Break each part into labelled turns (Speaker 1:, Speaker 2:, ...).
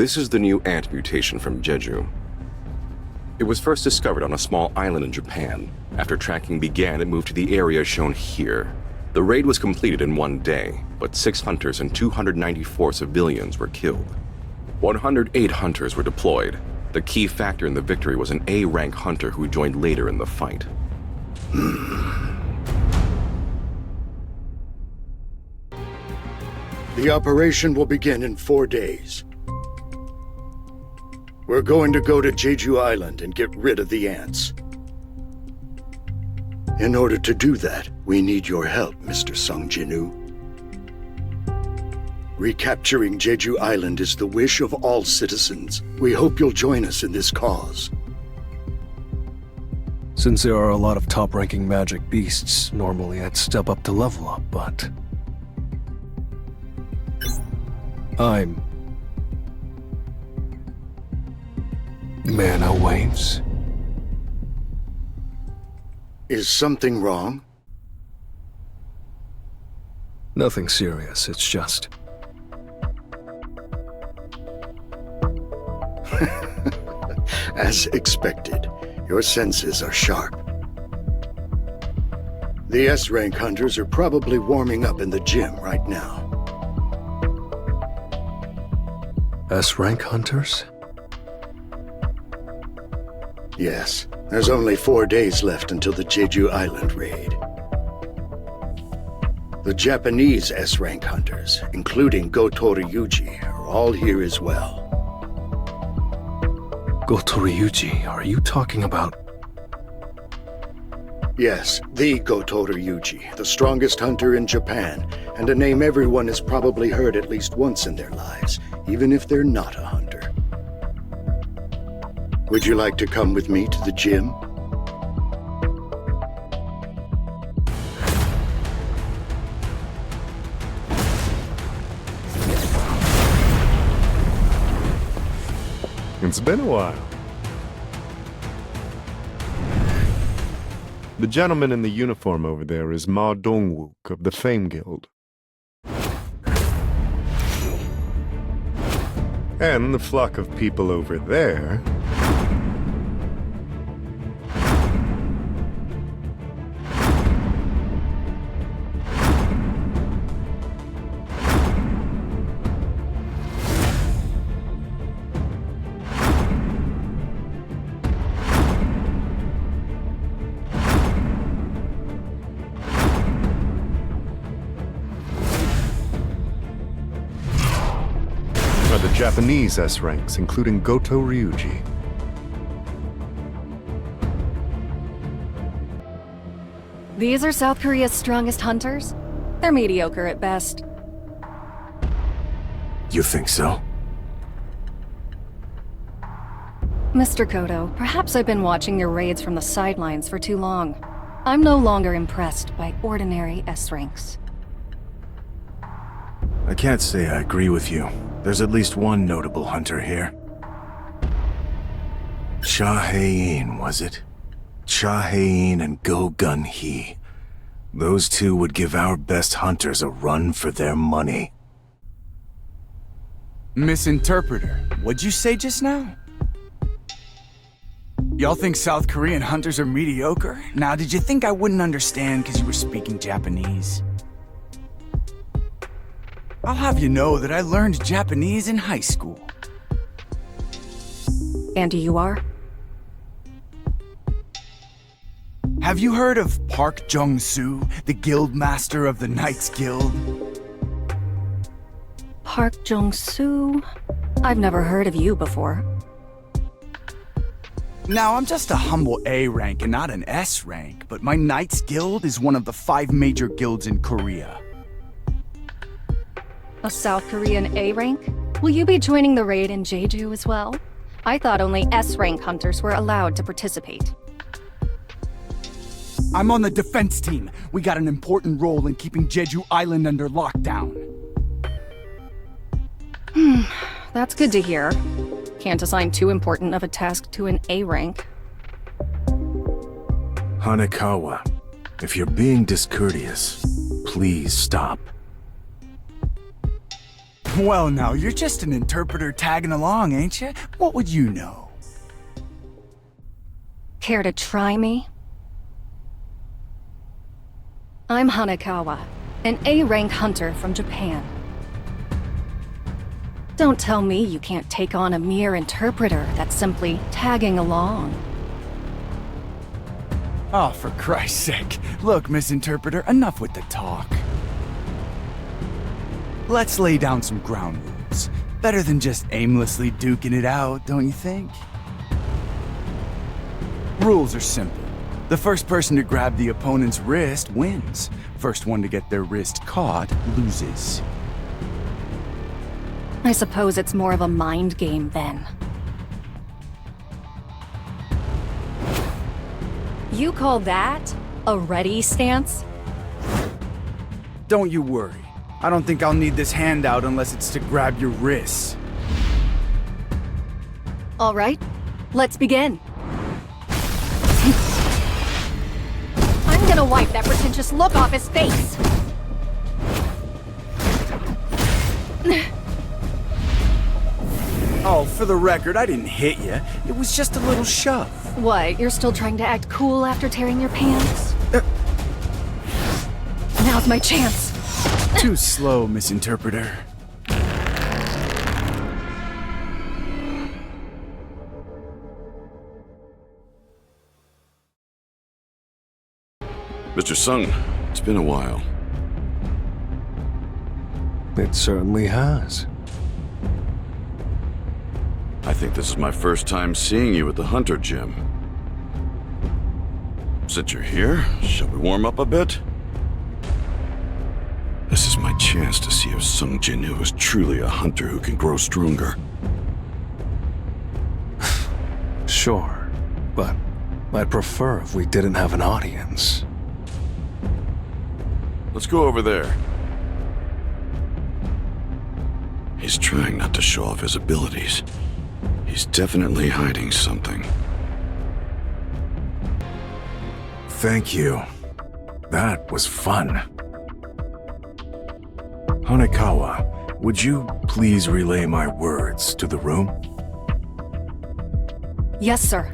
Speaker 1: This is the new ant mutation from Jeju. It was first discovered on a small island in Japan. After tracking began, it moved to the area shown here. The raid was completed in one day, but 6 hunters and 294 civilians were killed. 108 hunters were deployed. The key factor in the victory was an A-rank hunter who joined later in the fight.
Speaker 2: The operation will begin in 4 days. We're going to go to Jeju Island and get rid of the ants. In order to do that, we need your help, Mr. Sung Jinwoo. Recapturing Jeju Island is the wish of all citizens. We hope you'll join us in this cause.
Speaker 3: Since there are a lot of top-ranking magic beasts, normally I'd step up to level up, but... I'm... Mana waves.
Speaker 2: Is something wrong?
Speaker 3: Nothing serious, it's just...
Speaker 2: As expected, your senses are sharp. The S-rank hunters are probably warming up in the gym right now.
Speaker 3: S-rank hunters?
Speaker 2: Yes, there's only 4 days left until the Jeju Island raid. The Japanese S-rank hunters, including Goto Ryuji, are all here as well.
Speaker 3: Goto Ryuji, are you talking about...
Speaker 2: Yes, the Goto Ryuji, the strongest hunter in Japan, and a name everyone has probably heard at least once in their lives, even if they're not a hunter. Would you like to come with me to the gym?
Speaker 4: It's been a while. The gentleman in the uniform over there is Ma Dongwook of the Fame Guild. And the flock of people over there... are the Japanese S-ranks, including Goto Ryuji.
Speaker 5: These are South Korea's strongest hunters? They're mediocre at best.
Speaker 6: You think so?
Speaker 5: Mr. Kodo, perhaps I've been watching your raids from the sidelines for too long. I'm no longer impressed by ordinary S-ranks.
Speaker 6: I can't say I agree with you. There's at least one notable hunter here. Cha Hae-In, was it? Cha Hae-In and Go Gun-hee. Those two would give our best hunters a run for their money.
Speaker 7: Misinterpreter, what'd you say just now? Y'all think South Korean hunters are mediocre? Now, did you think I wouldn't understand because you were speaking Japanese? I'll have you know that I learned Japanese in high school.
Speaker 5: And you are?
Speaker 7: Have you heard of Park Jong-soo, the guild master of the Knights Guild?
Speaker 5: Park Jong-soo? I've never heard of you before.
Speaker 7: Now, I'm just a humble A rank and not an S rank, but my Knights Guild is one of the 5 major guilds in Korea.
Speaker 5: A South Korean A rank? Will you be joining the raid in Jeju as well? I thought only S rank hunters were allowed to participate.
Speaker 7: I'm on the defense team. We got an important role in keeping Jeju Island under lockdown.
Speaker 5: That's good to hear. Can't assign too important of a task to an A rank.
Speaker 6: Hanekawa, if you're being discourteous, please stop.
Speaker 7: Well, now, you're just an interpreter tagging along, ain't you? What would you know?
Speaker 5: Care to try me? I'm Hanekawa, an A-rank hunter from Japan. Don't tell me you can't take on a mere interpreter that's simply tagging along.
Speaker 7: Oh, for Christ's sake. Look, Miss Interpreter, enough with the talk. Let's lay down some ground rules. Better than just aimlessly duking it out, don't you think? Rules are simple. The first person to grab the opponent's wrist wins. First one to get their wrist caught loses.
Speaker 5: I suppose it's more of a mind game then. You call that a ready stance?
Speaker 7: Don't you worry. I don't think I'll need this handout unless it's to grab your wrists.
Speaker 5: All right, let's begin. I'm gonna wipe that pretentious look off his face.
Speaker 7: Oh, for the record, I didn't hit you. It was just a little shove.
Speaker 5: What, you're still trying to act cool after tearing your pants? Now's my chance.
Speaker 7: Too slow, Miss Interpreter.
Speaker 1: Mr. Sung, it's been a while.
Speaker 3: It certainly has.
Speaker 1: I think this is my first time seeing you at the Hunter Gym. Since you're here, shall we warm up a bit? This is my chance to see if Sung Jinwoo is truly a hunter who can grow stronger.
Speaker 3: Sure, but I'd prefer if we didn't have an audience.
Speaker 1: Let's go over there. He's trying not to show off his abilities. He's definitely hiding something.
Speaker 6: Thank you. That was fun. Hanekawa, would you please relay my words to the room?
Speaker 5: Yes, sir.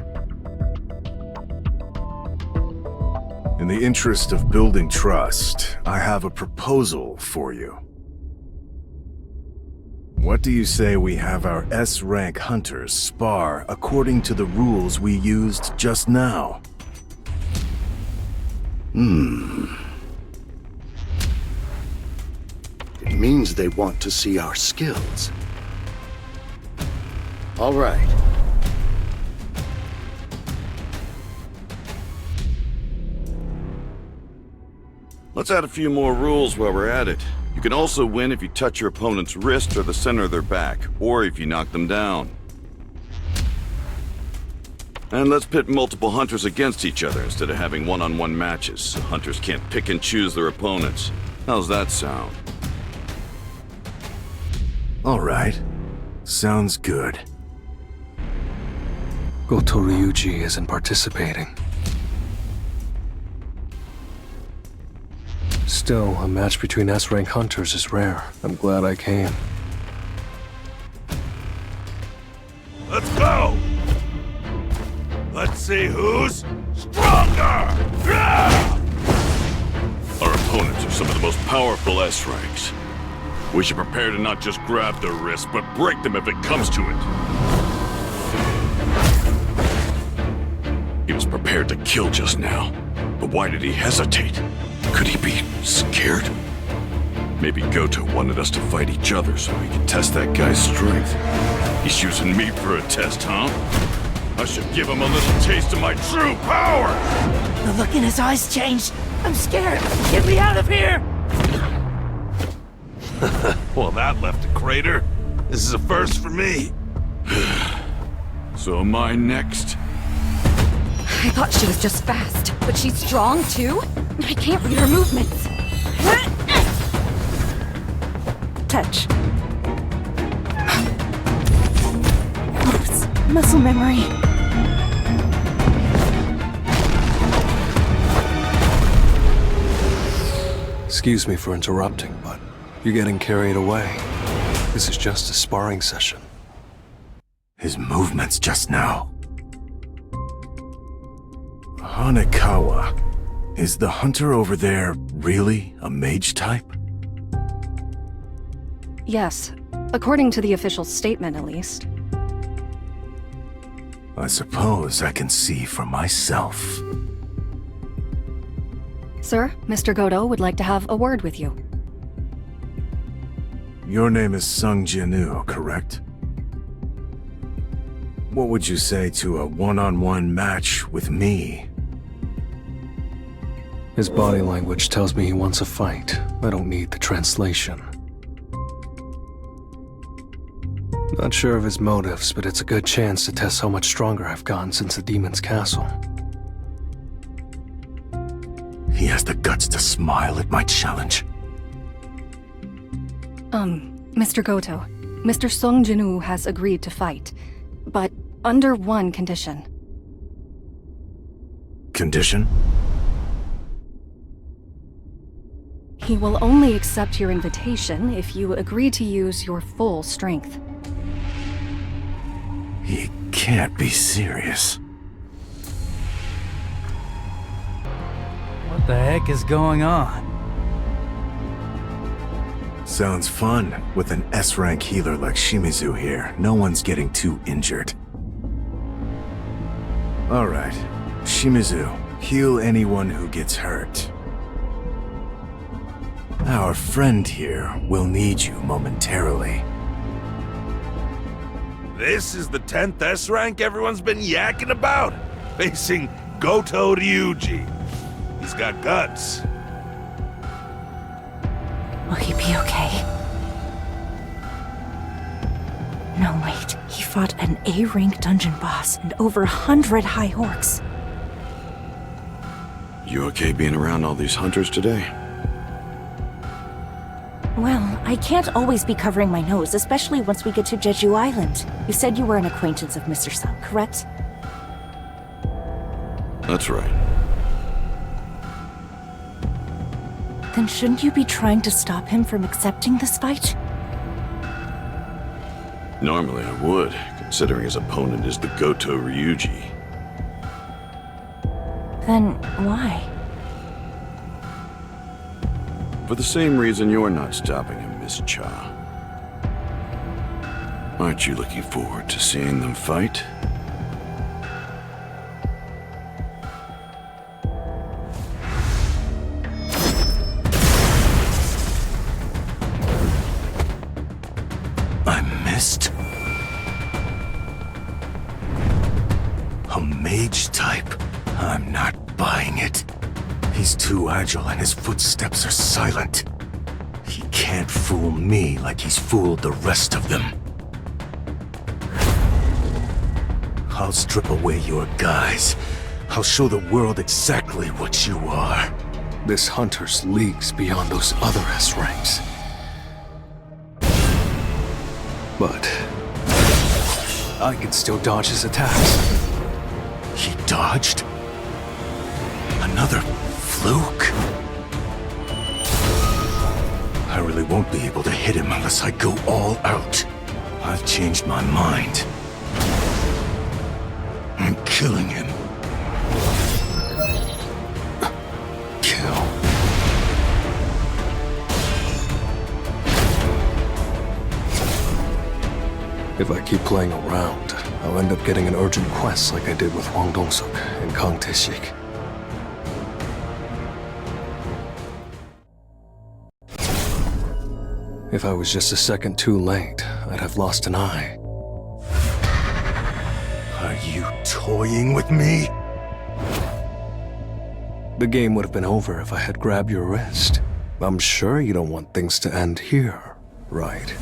Speaker 6: In the interest of building trust, I have a proposal for you. What do you say we have our S-rank hunters spar according to the rules we used just now?
Speaker 2: It means they want to see our skills. All right.
Speaker 1: Let's add a few more rules while we're at it. You can also win if you touch your opponent's wrist or the center of their back, or if you knock them down. And let's pit multiple hunters against each other instead of having one-on-one matches, so hunters can't pick and choose their opponents. How's that sound?
Speaker 6: All right. Sounds good.
Speaker 3: Goto Ryuji isn't participating. Still, a match between S-rank hunters is rare. I'm glad I came.
Speaker 8: Let's go! Let's see who's stronger!
Speaker 1: Our opponents are some of the most powerful S-ranks. We should prepare to not just grab their wrists, but break them if it comes to it. He was prepared to kill just now, but why did he hesitate? Could he be scared? Maybe Goto wanted us to fight each other so we could test that guy's strength. He's using me for a test, huh? I should give him a little taste of my true power!
Speaker 9: The look in his eyes changed. I'm scared. Get me out of here!
Speaker 8: Well, that left a crater. This is a first for me.
Speaker 1: So am I next?
Speaker 5: I thought she was just fast, but she's strong too? I can't read her movements. Touch. Oops, muscle memory.
Speaker 3: Excuse me for interrupting, but you're getting carried away. This is just a sparring session.
Speaker 6: His movements just now. Hanekawa. Is the hunter over there really a mage type?
Speaker 5: Yes, according to the official statement at least.
Speaker 6: I suppose I can see for myself.
Speaker 5: Sir, Mr. Goto would like to have a word with you.
Speaker 6: Your name is Sung Jinwoo, correct? What would you say to a one-on-one match with me?
Speaker 3: His body language tells me he wants a fight. I don't need the translation. Not sure of his motives, but it's a good chance to test how much stronger I've gotten since the Demon's Castle.
Speaker 6: He has the guts to smile at my challenge.
Speaker 5: Mr. Goto, Mr. Sung Jinwoo has agreed to fight, but under one condition.
Speaker 6: Condition?
Speaker 5: He will only accept your invitation if you agree to use your full strength.
Speaker 6: He can't be serious.
Speaker 7: What the heck is going on?
Speaker 6: Sounds fun. With an S-rank healer like Shimizu here, no one's getting too injured. Alright, Shimizu, heal anyone who gets hurt. Our friend here will need you momentarily.
Speaker 8: This is the 10th S rank everyone's been yakking about, facing Goto Ryuji. He's got guts.
Speaker 9: Will he be okay? No, wait. He fought an A-rank dungeon boss and over 100 high orcs.
Speaker 2: You okay being around all these hunters today?
Speaker 9: Well, I can't always be covering my nose, especially once we get to Jeju Island. You said you were an acquaintance of Mr. Sung, correct?
Speaker 2: That's right.
Speaker 9: Then shouldn't you be trying to stop him from accepting this fight?
Speaker 2: Normally I would, considering his opponent is the Goto Ryuji.
Speaker 9: Then why?
Speaker 2: For the same reason you're not stopping him, Miss Cha. Aren't you looking forward to seeing them fight?
Speaker 6: I missed? A mage type? I'm not buying it. He's too agile and his footsteps are silent. He can't fool me like he's fooled the rest of them. I'll strip away your guise. I'll show the world exactly what you are.
Speaker 3: This hunter's leagues beyond those other S ranks. But I can still dodge his attacks.
Speaker 6: He dodged? Another fluke? I really won't be able to hit him unless I go all out. I've changed my mind. I'm killing him. Kill.
Speaker 3: If I keep playing around, I'll end up getting an urgent quest like I did with Hwang Dong-suk and Kang Tae-sik. If I was just a second too late, I'd have lost an eye.
Speaker 6: Are you toying with me?
Speaker 3: The game would have been over if I had grabbed your wrist. I'm sure you don't want things to end here, right?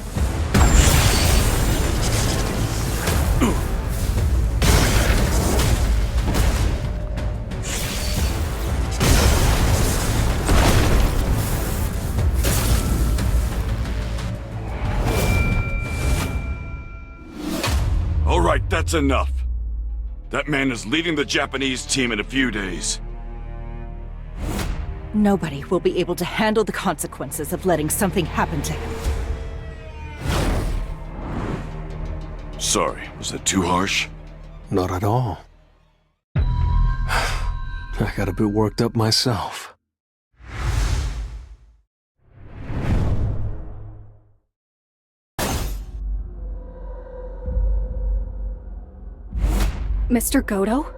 Speaker 10: All right, that's enough. That man is leading the Japanese team in a few days.
Speaker 9: Nobody will be able to handle the consequences of letting something happen to him.
Speaker 10: Sorry, was that too harsh?
Speaker 3: Not at all. I got a bit worked up myself.
Speaker 5: Mr. Goto?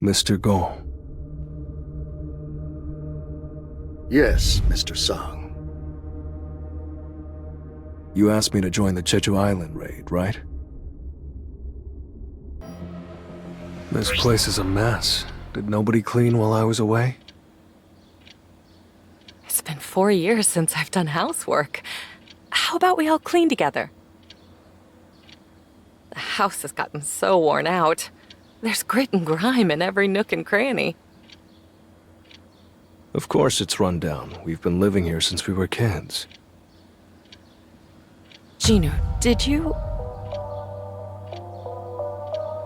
Speaker 3: Mr. Go.
Speaker 2: Yes, Mr. Sung.
Speaker 3: You asked me to join the Jeju Island raid, right? This place is a mess. Did nobody clean while I was away?
Speaker 11: It's been 4 years since I've done housework. How about we all clean together? The house has gotten so worn out. There's grit and grime in every nook and cranny.
Speaker 3: Of course it's run down. We've been living here since we were kids.
Speaker 11: Jinwoo, did you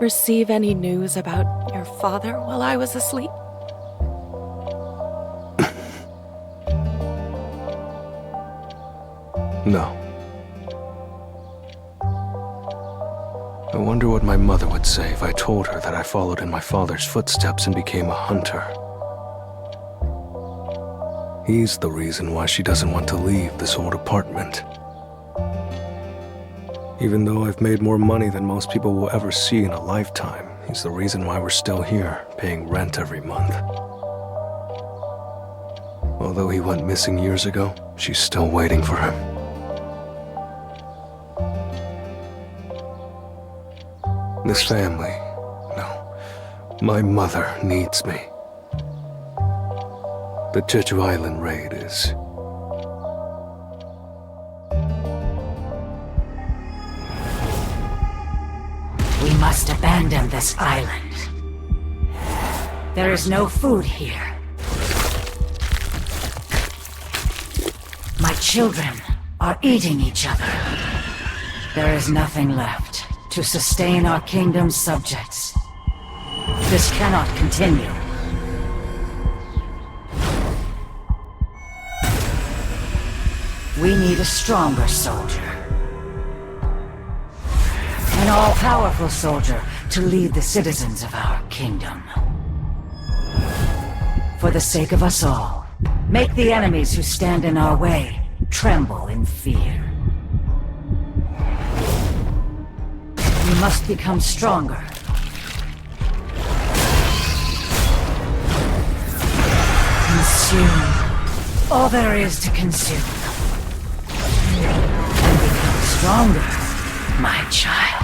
Speaker 11: receive any news about your father while I was asleep?
Speaker 3: No. I wonder what my mother would say if I told her that I followed in my father's footsteps and became a hunter. He's the reason why she doesn't want to leave this old apartment. Even though I've made more money than most people will ever see in a lifetime, he's the reason why we're still here, paying rent every month. Although he went missing years ago, she's still waiting for him. This family, no, my mother needs me. The Jeju Island raid is...
Speaker 12: We must abandon this island. There is no food here. My children are eating each other. There is nothing left to sustain our kingdom's subjects. This cannot continue. We need a stronger soldier. An all-powerful soldier to lead the citizens of our kingdom. For the sake of us all, make the enemies who stand in our way tremble in fear. We must become stronger. Consume all there is to consume. And become stronger, my child.